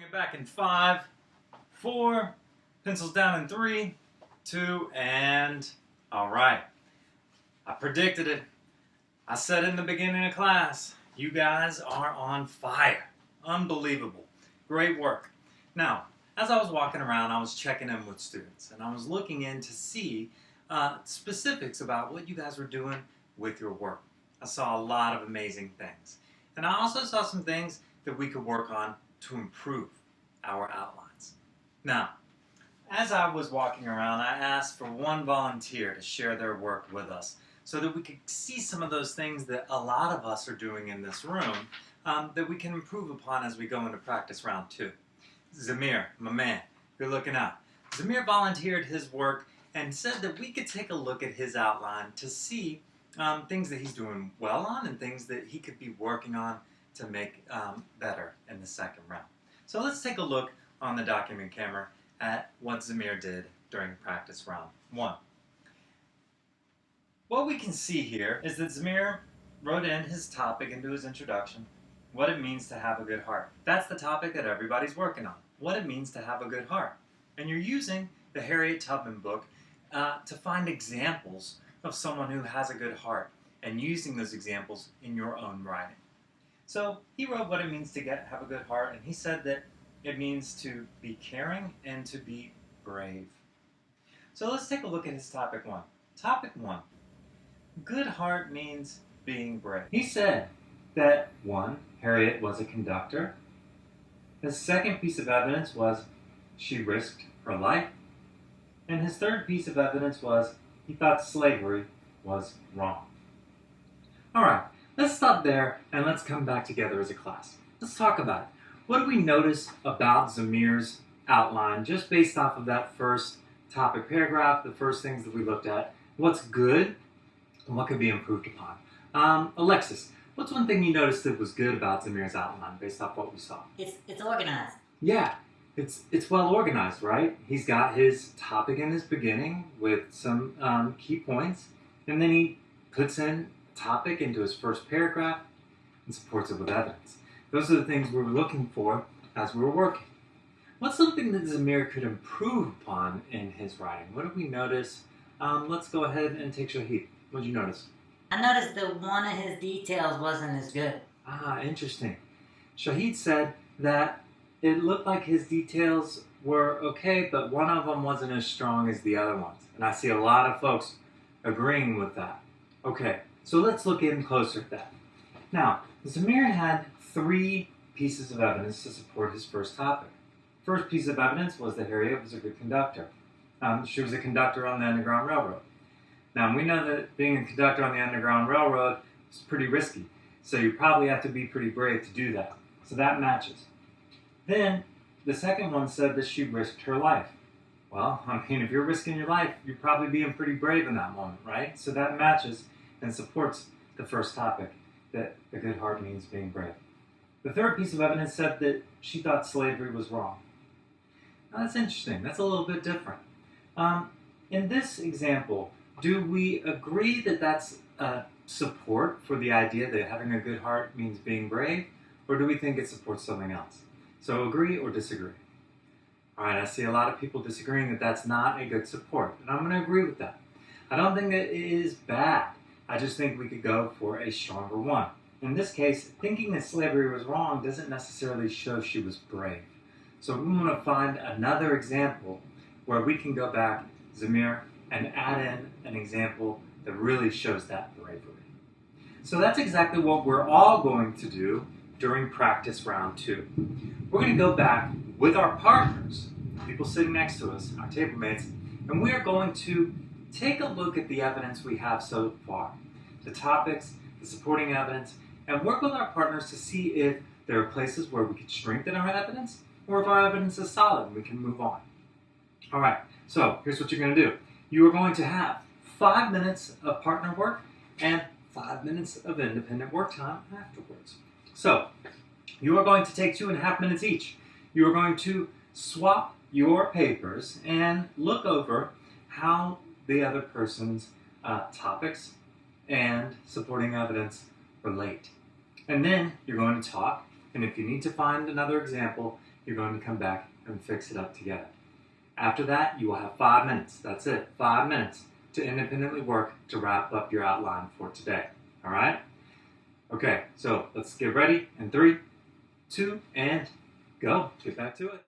it back in 5, 4, pencils down in 3, 2, and all right. I predicted it. I said in the beginning of class, you guys are on fire. Unbelievable. Great work. Now, as I was walking around, I was checking in with students, and I was looking in to see specifics about what you guys were doing with your work. I saw a lot of amazing things. And I also saw some things that we could work on to improve our outlines. Now, as I was walking around, I asked for one volunteer to share their work with us so that we could see some of those things that a lot of us are doing in this room that we can improve upon as we go into practice round 2. Zamir, my man, you're looking out. Zamir volunteered his work and said that we could take a look at his outline to see things that he's doing well on and things that he could be working on to make better in the second round. So let's take a look on the document camera at what Zamir did during practice round 1. What we can see here is that Zamir wrote in his topic into his introduction, what it means to have a good heart. That's the topic that everybody's working on, what it means to have a good heart. And you're using the Harriet Tubman book to find examples of someone who has a good heart and using those examples in your own writing. So he wrote what it means to have a good heart, and he said that it means to be caring and to be brave. So let's take a look at his topic 1. Topic 1. Good heart means being brave. He said that 1, Harriet was a conductor. His second piece of evidence was she risked her life. And his third piece of evidence was he thought slavery was wrong. All right, let's stop there and let's come back together as a class. Let's talk about it. What do we notice about Zamir's outline just based off of that first topic paragraph, the first things that we looked at? What's good and what could be improved upon? Alexis, what's one thing you noticed that was good about Zamir's outline based off what we saw? It's organized. Yeah, it's well organized, right? He's got his topic in his beginning with some key points, and then he puts in a topic into his first paragraph and supports it with evidence. Those are the things we were looking for as we were working. What's something that Zamir could improve upon in his writing? What did we notice? Let's go ahead and take Shahid. What did you notice? I noticed that one of his details wasn't as good. Ah, interesting. Shahid said that it looked like his details were okay, but one of them wasn't as strong as the other ones. And I see a lot of folks agreeing with that. Okay, so let's look in closer at that. Now, Zamir had 3 pieces of evidence to support his first topic. First piece of evidence was that Harriet was a good conductor. She was a conductor on the Underground Railroad. Now, we know that being a conductor on the Underground Railroad is pretty risky, so you probably have to be pretty brave to do that. So that matches. Then, the second one said that she risked her life. Well, I mean, if you're risking your life, you're probably being pretty brave in that moment, right? So that matches and supports the first topic, that a good heart means being brave. The third piece of evidence said that she thought slavery was wrong. Now, that's interesting. That's a little bit different. In this example, do we agree that that's support for the idea that having a good heart means being brave, or do we think it supports something else? So agree or disagree? All right, I see a lot of people disagreeing that that's not a good support, and I'm going to agree with that. I don't think that it is bad. I just think we could go for a stronger one. In this case, thinking that slavery was wrong doesn't necessarily show she was brave. So we want to find another example where we can go back, Zamir, and add in an example that really shows that bravery. So that's exactly what we're all going to do during practice round 2. We're going to go back with our partners, people sitting next to us, our table mates, and we're going to take a look at the evidence we have so far, the topics, the supporting evidence, and work with our partners to see if there are places where we could strengthen our evidence, or if our evidence is solid and we can move on. All right, so here's what you're going to do. You are going to have 5 minutes of partner work and 5 minutes of independent work time afterwards. So, you are going to take 2.5 minutes each. You are going to swap your papers and look over how the other person's topics and supporting evidence relate. And then you're going to talk, and if you need to find another example, you're going to come back and fix it up together. After that, you will have 5 minutes. That's it, 5 minutes to independently work to wrap up your outline for today. All right? Okay, so let's get ready in 3, 2, and go. Get back to it.